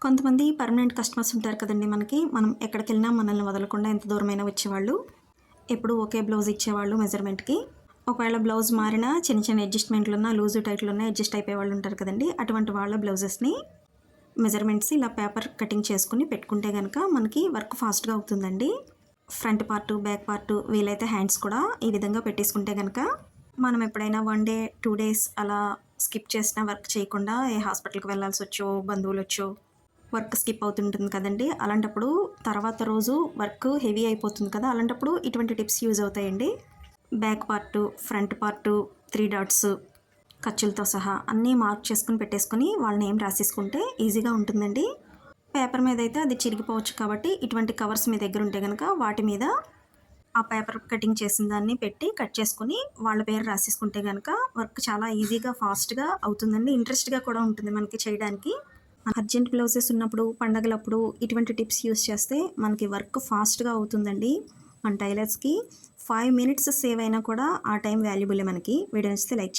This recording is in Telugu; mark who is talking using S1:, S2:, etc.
S1: కొంతమంది పర్మనెంట్ కస్టమర్స్ ఉంటారు కదండీ మనకి. మనం ఎక్కడికెళ్ళినా మనల్ని వదలకుండా ఎంత దూరమైనా వచ్చేవాళ్ళు. ఎప్పుడూ ఒకే బ్లౌజ్ ఇచ్చేవాళ్ళు మెజర్‌మెంట్‌కి. ఒకవేళ బ్లౌజ్ మారినా చిన్న చిన్న అడ్జస్ట్‌మెంట్లున్నా, లూజు టైట్లున్నా అడ్జస్ట్ అయిపోయేవాళ్ళు ఉంటారు కదండీ. అటువంటి వాళ్ళ బ్లౌజెస్‌ని మెజర్‌మెంట్స్ ఇలా పేపర్ కటింగ్ చేసుకొని పెట్టుకుంటే గనక మనకి వర్క్ ఫాస్ట్‌గా అవుతుందండి. ఫ్రంట్ పార్టు, బ్యాక్ పార్టు వీలైతే హ్యాండ్స్ కూడా ఈ విధంగా పెట్టేసుకుంటే గనక మనం ఎప్పుడైనా 1 డే, 2 డేస్ అలా స్కిప్ చేసినా వర్క్ చేయకుండా ఏ హాస్పిటల్‌కి వెళ్ళాల్సొచ్చో, బంధువులొచ్చో వర్క్ స్కిప్ అవుతుంటుంది కదండీ. అలాంటప్పుడు తర్వాత రోజు వర్క్ హెవీ అయిపోతుంది కదా. అలాంటప్పుడు ఇటువంటి టిప్స్ యూజ్ అవుతాయండి. Back part, front part, 3 dots ఖర్చులతో సహా అన్నీ మార్క్ చేసుకొని పెట్టేసుకొని వాళ్ళ నేమ్ రాసేసుకుంటే ఈజీగా ఉంటుందండి. పేపర్ మీద అయితే అది చిరిగిపోవచ్చు కాబట్టి ఇటువంటి కవర్స్ మీ దగ్గర ఉంటే గనక వాటి మీద ఆ పేపర్ కటింగ్ చేసిన దాన్ని పెట్టి కట్ చేసుకొని వాళ్ళ పేరు రాసేసుకుంటే గనక వర్క్ చాలా ఈజీగా, ఫాస్ట్‌గా అవుతుందండి. ఇంట్రెస్ట్‌గా కూడా ఉంటుంది మనకి చేయడానికి. అర్జెంట్ బ్లౌజెస్ ఉన్నప్పుడు, పండగలప్పుడు ఇటువంటి టిప్స్ యూజ్ చేస్తే మనకి వర్క్ ఫాస్ట్‌గా అవుతుందండి. మన టైలర్స్‌కి 5 మినిట్స్ సేవ్ అయినా కూడా ఆ టైం వాల్యుబులే మనకి. వీడియో నచ్చితే లైక్